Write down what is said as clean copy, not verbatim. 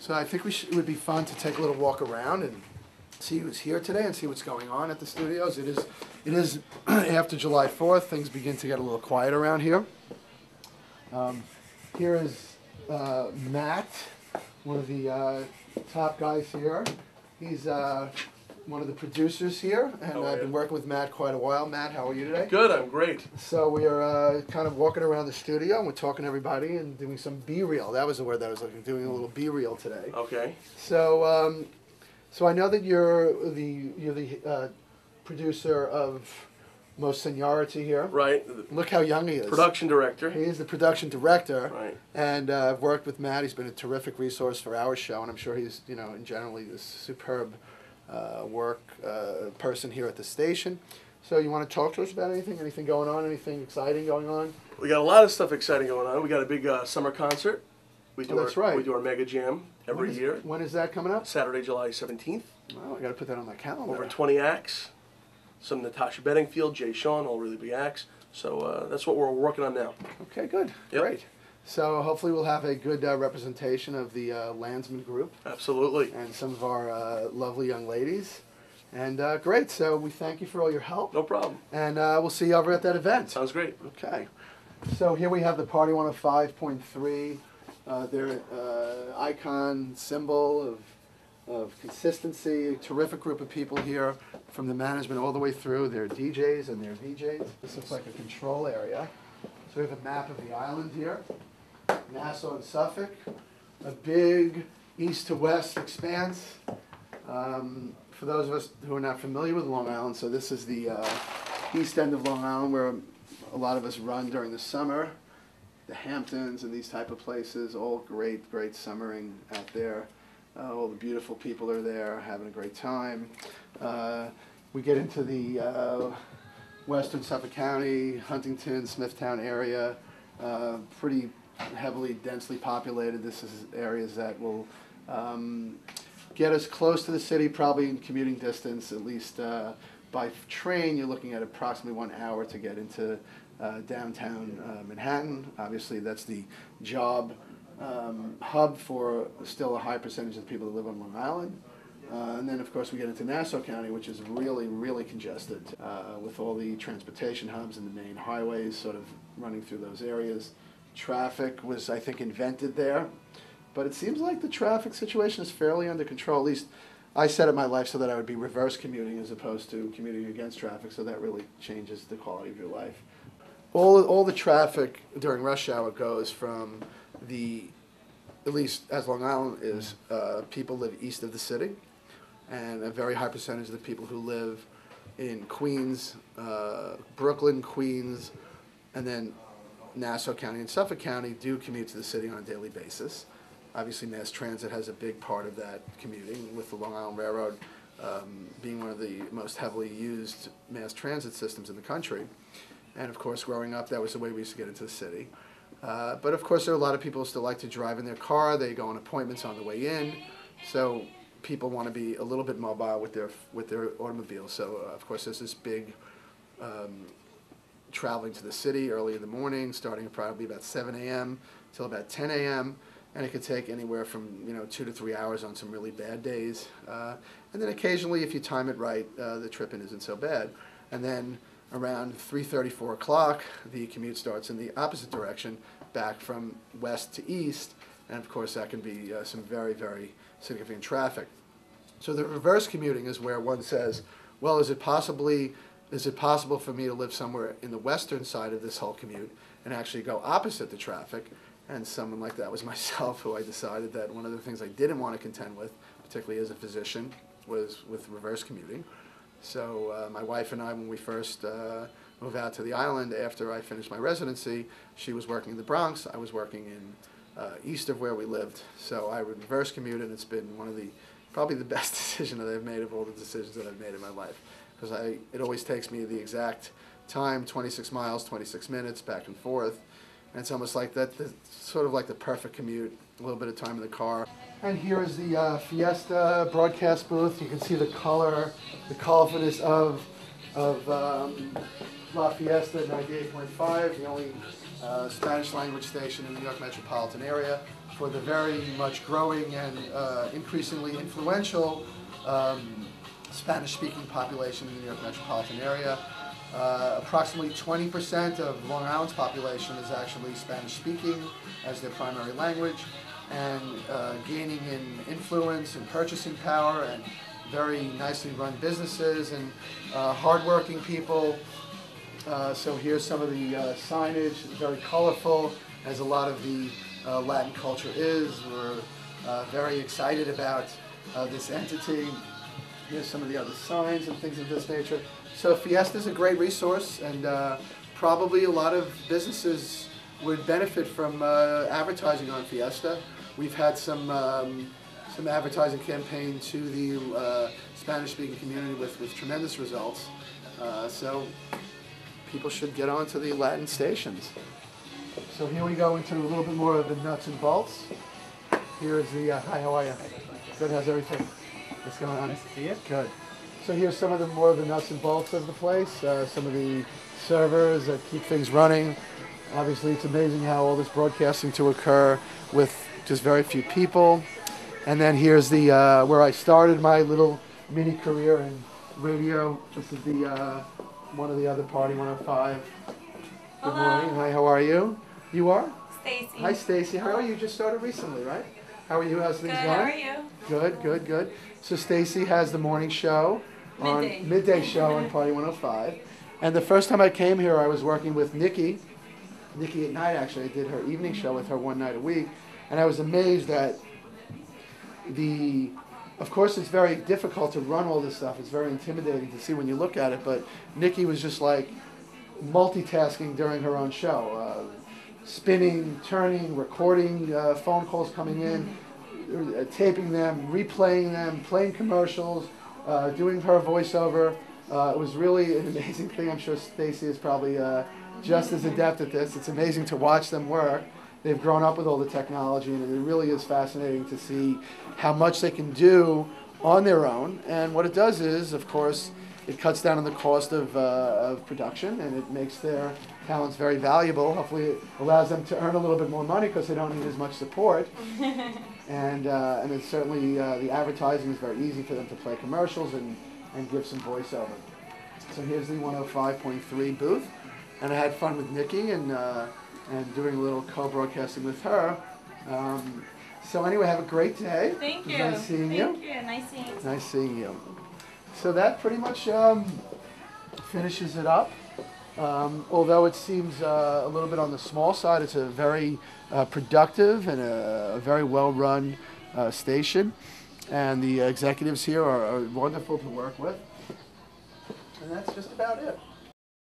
So I think it would be fun to take a little walk around and see who's here today and see what's going on at the studios. It is after July 4th. Things begin to get a little quiet around here. Here is Matt, one of the top guys here. He's one of the producers here, and I've been working with Matt quite a while. Matt, how are you today? Good, I'm great. So we are kind of walking around the studio, and we're talking to everybody and doing some B-reel. That was the word that I was looking for, doing a little B-reel today. Okay. So, so I know that you're the producer of Most Seniority here. Right. Look how young he is. Production director. He is the production director. Right. And I've worked with Matt. He's been a terrific resource for our show, and I'm sure he's, in generally this superb work person here at the station. So you want to talk to us about anything? Anything going on? Anything exciting going on? We got a lot of stuff exciting going on. We got a big summer concert. That's right. We do our mega jam every year. When is that coming up? Saturday, July 17th. Oh, I got to put that on my calendar. Over 20 acts. Some Natasha Bedingfield, Jay Sean, all really big acts. So that's what we're working on now. Okay, good. Yep. Great. So hopefully we'll have a good representation of the Landsman group. Absolutely. And some of our lovely young ladies. And great. So we thank you for all your help. No problem. And we'll see you over at that event. Sounds great. Okay. So here we have the Party 105.3, their icon, symbol of consistency. A terrific group of people here from the management all the way through. Their DJs and their VJs. This looks like a control area. So we have a map of the island here. Nassau and Suffolk. A big east to west expanse. For those of us who are not familiar with Long Island, so this is the east end of Long Island where a lot of us run during the summer. The Hamptons and these type of places, all great summering out there. All the beautiful people are there having a great time. We get into the western Suffolk County, Huntington, Smithtown area, pretty heavily, densely populated. This is areas that will get us close to the city, probably in commuting distance, at least by train. You're looking at approximately 1 hour to get into downtown Manhattan. Obviously, that's the job hub for still a high percentage of the people that live on Long Island. And then, of course, we get into Nassau County, which is really congested with all the transportation hubs and the main highways sort of running through those areas. Traffic was, I think, invented there. But it seems like the traffic situation is fairly under control. At least I set up my life so that I would be reverse commuting as opposed to commuting against traffic, so that really changes the quality of your life. All the traffic during rush hour goes from at least as Long Island is, people live east of the city, and a very high percentage of the people who live in Queens, Brooklyn, Queens, and then Nassau County and Suffolk County do commute to the city on a daily basis. Obviously, mass transit has a big part of that commuting, with the Long Island Railroad being one of the most heavily used mass transit systems in the country. And of course, growing up, that was the way we used to get into the city. But of course, there are a lot of people who still like to drive in their car. They go on appointments on the way in. So people want to be a little bit mobile with their automobile. So of course, there's this big traveling to the city early in the morning, starting at probably about 7 a.m. till about 10 a.m. And it could take anywhere from 2 to 3 hours on some really bad days. And then occasionally, if you time it right, the trip-in isn't so bad. And then around 3:30, 4 o'clock, the commute starts in the opposite direction, back from west to east. And of course, that can be some very significant traffic. So the reverse commuting is where one says, well, is it possible for me to live somewhere in the western side of this whole commute and actually go opposite the traffic? And someone like that was myself, who I decided that one of the things I didn't want to contend with, particularly as a physician, was with reverse commuting. So my wife and I, when we first moved out to the island after I finished my residency, she was working in the Bronx, I was working in east of where we lived. So I would reverse commute, and it's been one of probably the best decision that I've made of all the decisions that I've made in my life. Because it always takes me the exact time, 26 miles, 26 minutes, back and forth. And it's almost like sort of like the perfect commute, a little bit of time in the car. And here is the Fiesta broadcast booth. You can see the colorfulness of La Fiesta 98.5, the only Spanish language station in the New York metropolitan area. for the very much growing and increasingly influential Spanish-speaking population in the New York metropolitan area. Approximately 20% of Long Island's population is actually Spanish-speaking as their primary language, and gaining in influence and purchasing power, and very nicely run businesses, and hardworking people. So here's some of the signage, very colorful, as a lot of the Latin culture is. We're very excited about this entity. Here's some of the other signs and things of this nature. So Fiesta is a great resource, and probably a lot of businesses would benefit from advertising on Fiesta. We've had some advertising campaign to the Spanish-speaking community with tremendous results. So people should get onto the Latin stations. So here we go into a little bit more of the nuts and bolts. Here is the, hi, how are you? Good, how's everything? What's going on? Nice to see you. Good. So here's some of the more of the nuts and bolts of the place, some of the servers that keep things running. Obviously, it's amazing how all this broadcasting to occur with just very few people. And then here's the where I started my little mini career in radio. This is the one of the other Party 105. Good Hello. morning. Hi, how are you? You are? Stacy. Hi, Stacy. How are you? You just started recently, right? How are you? How's things Good. going? How are you? Good, good, good. So Stacy has the morning show, midday show on Party 105. And the first time I came here, I was working with Nikki at night. Actually, I did her evening show with her one night a week, and I was amazed at the. Of course, it's very difficult to run all this stuff. It's very intimidating to see when you look at it. But Nikki was just like multitasking during her own show, spinning, turning, recording phone calls coming in, taping them, replaying them, playing commercials, doing her voiceover. It was really an amazing thing. I'm sure Stacy is probably just as adept at this. It's amazing to watch them work. They've grown up with all the technology, and it really is fascinating to see how much they can do on their own. And what it does is, of course, it cuts down on the cost of production, and it makes their talents very valuable. Hopefully it allows them to earn a little bit more money because they don't need as much support. And it's certainly the advertising is very easy for them to play commercials and give some voiceover. So here's the 105.3 booth, and I had fun with Nikki and doing a little co-broadcasting with her. So anyway, have a great day. Thank you. Nice seeing you. Thank you. Nice seeing you. Nice seeing you. So that pretty much finishes it up. Although it seems a little bit on the small side, it's a very productive and a very well-run station. And the executives here are wonderful to work with. And that's just about it.